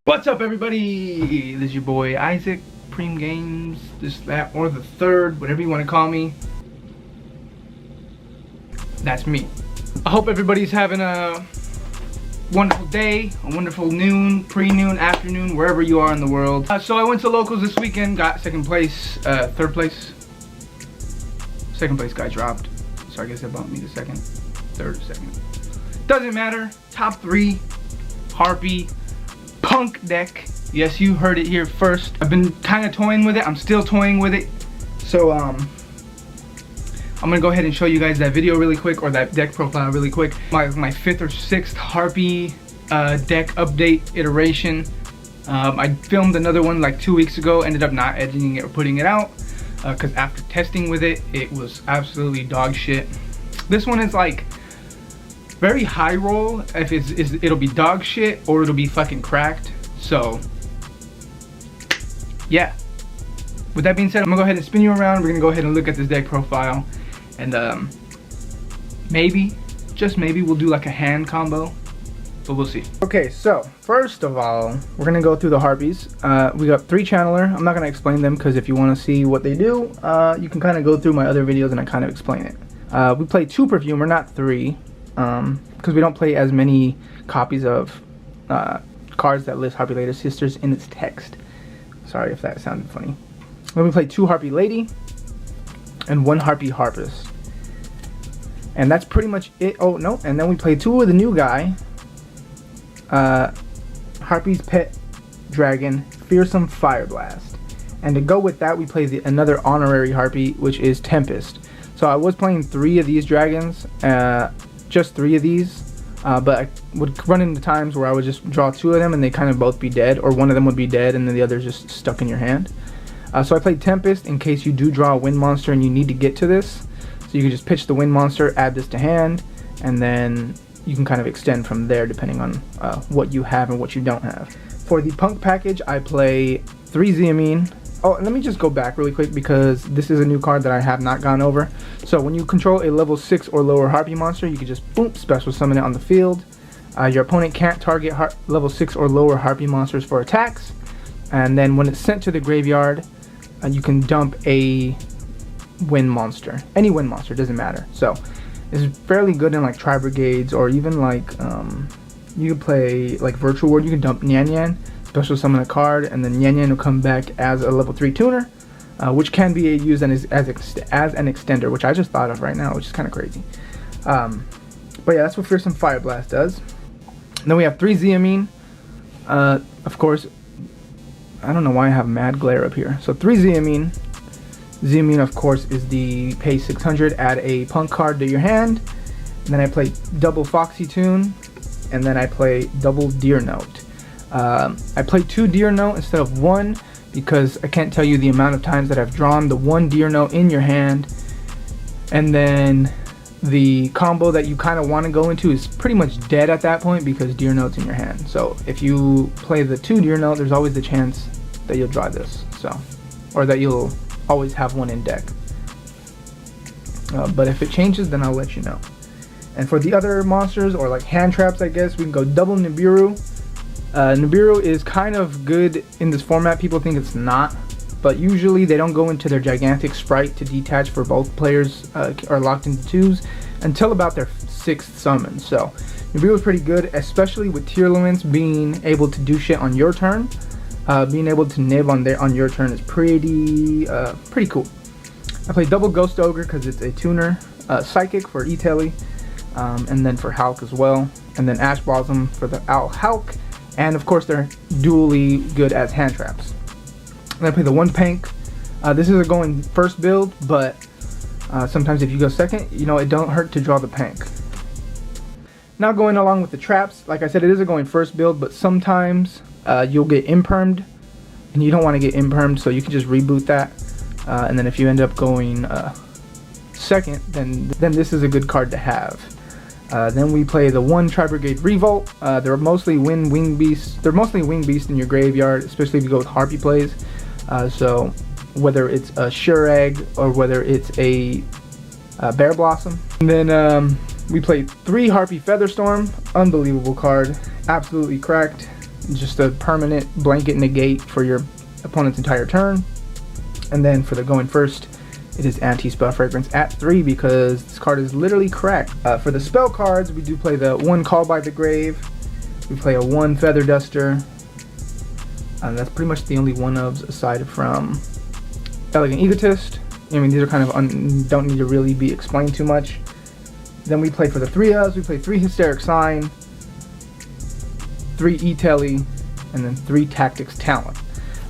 What's up, everybody? This is your boy Isaac, Preem Games, this, that, or the third, whatever you want to call me. That's me. I hope everybody's having a wonderful day, a wonderful noon, pre-noon, afternoon, wherever you are in the world. So I went to locals this weekend, got second place, third place. Second place guy dropped, so I guess that bumped me to second, third, second. Doesn't matter. Top 3, Harpie, P.U.N.K deck. Yes, you heard it here first. I've been kind of toying with it. I'm still toying with it. So I'm gonna go ahead and show you guys that video really quick, or that deck profile really quick. My 5th or 6th Harpie deck update iteration. I filmed another one like 2 weeks ago. Ended up not editing it or putting it out because after testing with it, it was absolutely dog shit. This one is like very high roll. If it'll be dog shit or it'll be fucking cracked. So yeah, with that being said, I'm gonna go ahead and spin you around. We're gonna go ahead and look at this deck profile, and maybe, just maybe, we'll do like a hand combo, but we'll see. Okay, so first of all, we're gonna go through the Harpies. We got 3 channeler. I'm not gonna explain them because if you want to see what they do, you can kind of go through my other videos and I kind of explain it. We play 2 perfumer, not 3. Because we don't play as many copies of cards that list Harpie Lady Sisters in its text. Sorry if that sounded funny. Then we play 2 Harpie Lady and 1 Harpie Harpist. And that's pretty much it. Oh no, and then we play 2 of the new guy. Harpie's Pet Dragon, Fearsome Fire Blast. And to go with that, we play another honorary Harpie, which is Tempest. So I was playing 3 of these dragons. Just 3 of these, but I would run into times where I would just draw 2 of them and they kind of both be dead, or one of them would be dead and then the other's just stuck in your hand. So I played Tempest in case you do draw a wind monster and you need to get to this. So you can just pitch the wind monster, add this to hand, and then you can kind of extend from there depending on what you have and what you don't have. For the P.U.N.K package, I play 3 Xeamine. Oh, and let me just go back really quick because this is a new card that I have not gone over. So when you control a level 6 or lower Harpie monster, you can just boom, special summon it on the field. Your opponent can't target level 6 or lower Harpie monsters for attacks. And then when it's sent to the graveyard, you can dump a wind monster. Any wind monster, doesn't matter. So it's fairly good in like Tri Brigades, or even like you can play like Virtual Ward. You can dump Nyan Nyan, special summon a card, and then Nyan Nyan will come back as a level 3 tuner, which can be used as an extender, which I just thought of right now, which is kind of crazy. But yeah, that's what Fearsome Fire Blast does. And then we have 3 Xeamine. Of course, I don't know why I have mad glare up here. So 3 Xeamine. Xeamine, of course, is the pay 600, add a P.U.N.K card to your hand. And then I play double Foxy Tune, and then I play double Deer Note. I play 2 Deer Note instead of 1 because I can't tell you the amount of times that I've drawn the 1 Deer Note in your hand, and then the combo that you kind of want to go into is pretty much dead at that point because Deer Note's in your hand. So if you play the 2 Deer Note, there's always the chance that you'll draw this, so, or that you'll always have 1 in deck. But if it changes, then I'll let you know. And for the other monsters, or like hand traps, I guess, we can go double Nibiru. Nibiru is kind of good in this format. People think it's not, but usually they don't go into their gigantic sprite to detach for both players, are locked into 2s until about their 6th summon. So Nibiru is pretty good, especially with Tearlaments being able to do shit on your turn. Being able to nib on your turn is pretty cool. I play double Ghost Ogre because it's a tuner, Psychic for E-Telly, and then for Hulk as well, and then Ash Blossom for the Owl Hulk. And of course they're dually good as hand traps. And I play the 1 P.U.N.K. This is a going first build, but sometimes if you go second, you know, it don't hurt to draw the P.U.N.K. Now going along with the traps, like I said, it is a going first build, but sometimes you'll get impermed, and you don't want to get impermed, so you can just reboot that. And then if you end up going second, then this is a good card to have. Then we play the 1 Tri Brigade Revolt. They're mostly wing beasts. They're mostly wing beasts in your graveyard, especially if you go with Harpie plays. So whether it's a Sure Egg or whether it's a Bear Blossom. And then We played 3 Harpie Featherstorm, unbelievable card, absolutely cracked. Just a permanent blanket negate for your opponent's entire turn. And then for the going first, it is Anti-Spell Fragrance at 3 because this card is literally cracked. For the spell cards, we do play the 1 Call by the Grave. We play a 1 Feather Duster. That's pretty much the only one-ofs aside from Elegant Egotist. I mean, these are kind of don't need to really be explained too much. Then we play for the 3-ofs, we play 3 Hysteric Sign, 3 E-Telly, and then 3 Tactics Talent.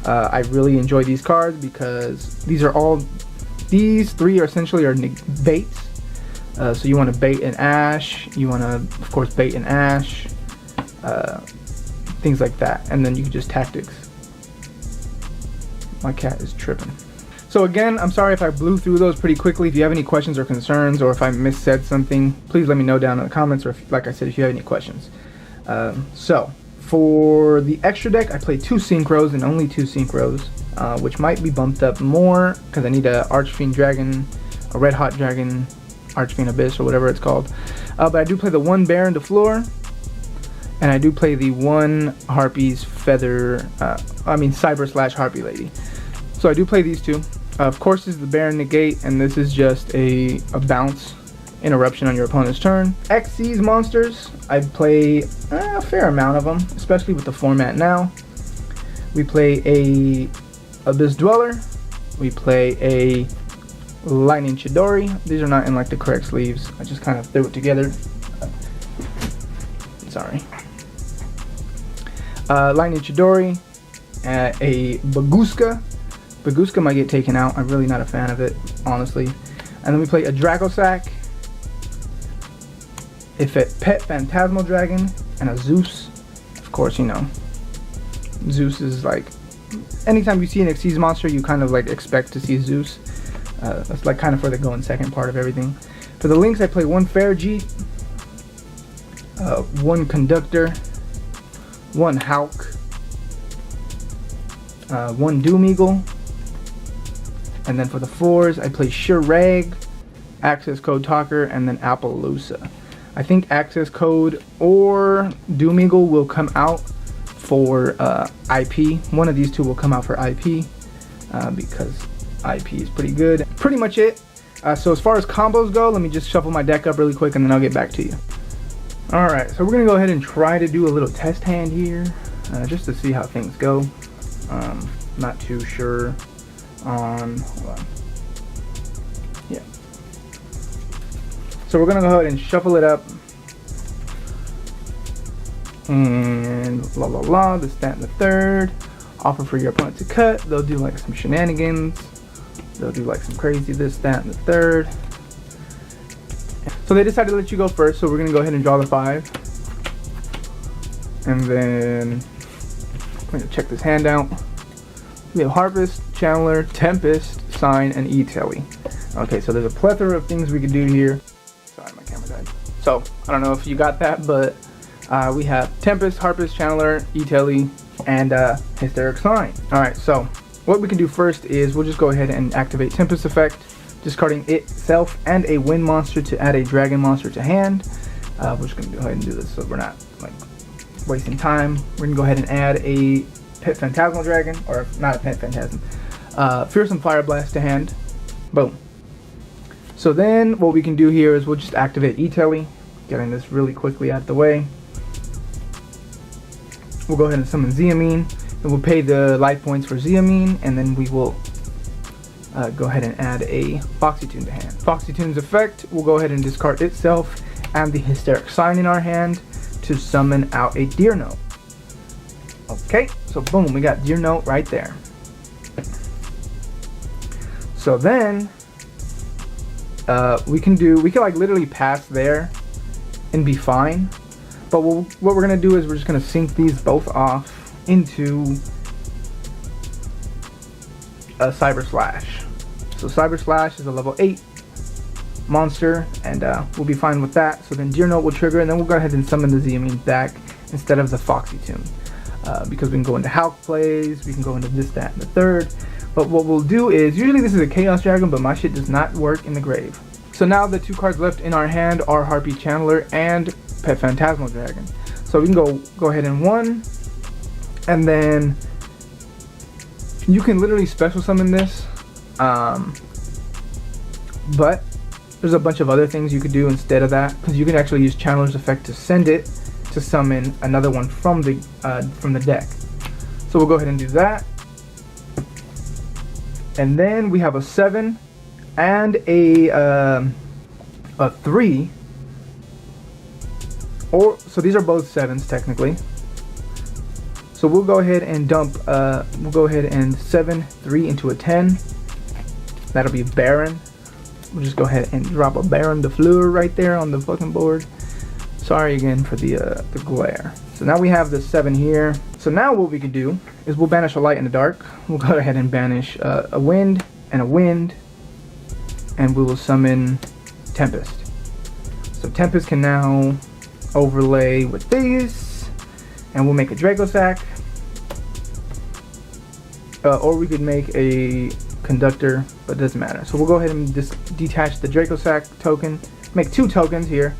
I really enjoy these cards because these 3 are essentially baits. So you want to bait an Ash, you want to of course bait an Ash, things like that, and then you can just tactics. My cat is tripping. So again, I'm sorry if I blew through those pretty quickly. If you have any questions or concerns, or if I missaid something, please let me know down in the comments, or if, like I said, if you have any questions. So for the extra deck, I play 2 Synchros and only 2 Synchros, which might be bumped up more because I need a Archfiend Dragon, a Red Hot Dragon, Archfiend Abyss, or whatever it's called. But I do play the 1 Baron de Fleur, and I do play the 1 Harpie's Feather, Cyber / Harpie Lady. So I do play these 2. Of course, this is the Baron Negate, and this is just a bounce interruption on your opponent's turn. Xyz monsters, I play a fair amount of them, especially with the format now. We play a Abyss Dweller. We play a Lightning Chidori. These are not in like the correct sleeves. I just kind of threw it together. Sorry. Lightning Chidori. A Baguska. Baguska might get taken out. I'm really not a fan of it, honestly. And then we play a Dracosack, a Pet Phantasmal Dragon, and a Zeus. Of course, you know, Zeus is like, anytime you see an Xyz monster, you kind of like expect to see Zeus. That's like kind of for the go in second part of everything. For the links, I play 1 Fairjeet, 1 Conductor, 1 Hawk, 1 Doomeagle. And then for the 4s, I play Shirag, Access Code Talker, and then Appaloosa. I think Access Code or Doomeagle will come out for IP. One of these 2 will come out for IP because IP is pretty good. Pretty much it. So as far as combos go, let me just shuffle my deck up really quick and then I'll get back to you. Alright, so we're going to go ahead and try to do a little test hand here just to see how things go. Not too sure on, hold on. Yeah. So we're going to go ahead and shuffle it up. And blah blah blah, this, that, and the third. Offer for your opponent to cut. They'll do like some shenanigans. They'll do like some crazy this, that, and the third. So they decided to let you go first, so we're gonna go ahead and draw the 5. And then I'm gonna check this hand out. We have Harvest, Channeler, Tempest, Sign, and E-Telly. Okay, so there's a plethora of things we could do here. Sorry, my camera died. So I don't know if you got that, but we have Tempest, Harpist, Channeler, E-Telly, and Hysteric Sign. Alright, so what we can do first is we'll just go ahead and activate Tempest effect, discarding itself and a wind monster to add a dragon monster to hand. We're just going to go ahead and do this so we're not like wasting time. We're going to go ahead and add a Pet Phantasmal Dragon, or not a Pet Phantasm, Fearsome Fire Blast to hand. Boom. So then what we can do here is we'll just activate E-Telly, getting this really quickly out of the way. We'll go ahead and summon Ziamine, and we'll pay the life points for Ziamine, and then we will go ahead and add a Foxy Tune to hand. Foxy Tune's effect, we'll go ahead and discard itself and the Hysteric Sign in our hand to summon out a Deer Note. Okay, so boom, we got Deer Note right there. So then we can like literally pass there and be fine. But what we're gonna do is we're just gonna sync these both off into a Cyber Slash. So Cyber Slash is a level 8 monster, and we'll be fine with that. So then Deer Note will trigger, and then we'll go ahead and summon the Ziamine back instead of the Foxy Tune. Because we can go into Hawk plays, we can go into this, that, and the third. But what we'll do is, usually this is a Chaos Dragon, but my shit does not work in the grave. So now the 2 cards left in our hand are Harpie Channeler and Pet Phantasmal Dragon. So we can go ahead and 1, and then you can literally special summon this, but there's a bunch of other things you could do instead of that, because you can actually use Channeler's effect to send it to summon another one from the deck. So we'll go ahead and do that, and then we have a 7 and a 3. So these are both 7s technically. So we'll go ahead and dump, we'll go ahead and 7, 3 into a 10. That'll be Baron. We'll just go ahead and drop a Baron de Fleur right there on the fucking board. Sorry again for the glare. So now we have the 7 here. So now what we can do is we'll banish a light and a dark. We'll go ahead and banish a wind and a wind. And we will summon Tempest. So Tempest can now overlay with these, and we'll make a Dracosack, or we could make a Conductor, but it doesn't matter. So we'll go ahead and detach the Dracosack token, make 2 tokens here,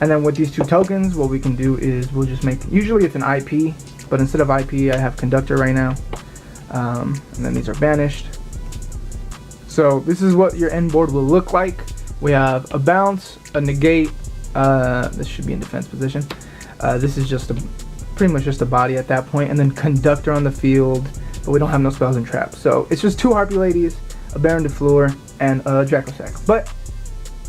and then with these 2 tokens what we can do is we'll just make, usually it's an IP, but instead of IP I have Conductor right now, and then these are banished. So this is what your end board will look like. We have a bounce, a negate, this should be in defense position. This is just pretty much just a body at that point, and then Conductor on the field, but we don't have no spells and traps. So it's just 2 Harpie Ladies, a Baron de Fleur, and a Dracosack. But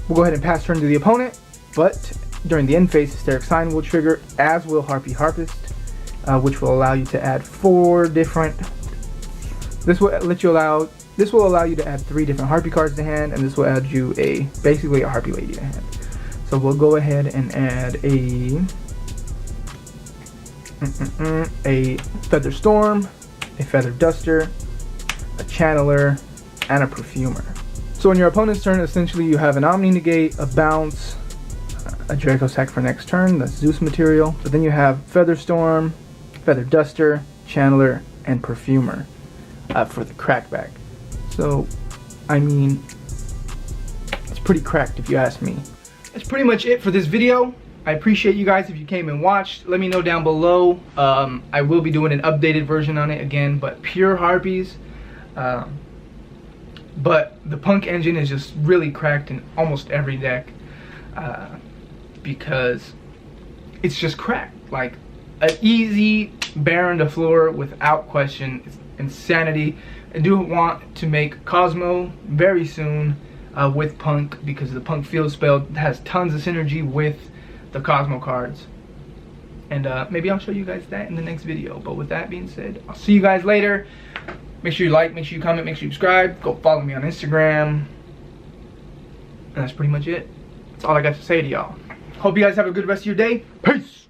we'll go ahead and pass turn to the opponent, but during the end phase, Hysteric Sign will trigger, as will Harpie Harpist, which will allow you to add 4 different, this will allow you to add 3 different Harpie cards to hand, and this will add you basically a Harpie Lady to hand. So we'll go ahead and add a Feather Storm, a Feather Duster, a Channeler, and a Perfumer. So on your opponent's turn, essentially you have an Omni Negate, a Bounce, a Dracosack for next turn, that's Zeus material. But then you have Feather Storm, Feather Duster, Channeler, and Perfumer for the crackback. So, I mean, it's pretty cracked if you ask me. That's pretty much it for this video. I appreciate you guys if you came and watched. Let me know down below. I will be doing an updated version on it again, but pure Harpies. But the P.U.N.K engine is just really cracked in almost every deck, because it's just cracked. Like an easy Baron de Fleur without question. It's insanity. I do want to make Cosmo very soon with P.U.N.K, because the P.U.N.K field spell has tons of synergy with the Cosmo cards, and maybe I'll show you guys that in the next video. But with that being said, I'll see you guys later. Make sure you like, make sure you comment, make sure you subscribe, go follow me on Instagram, and that's pretty much it. That's all I got to say to y'all. Hope you guys have a good rest of your day. Peace.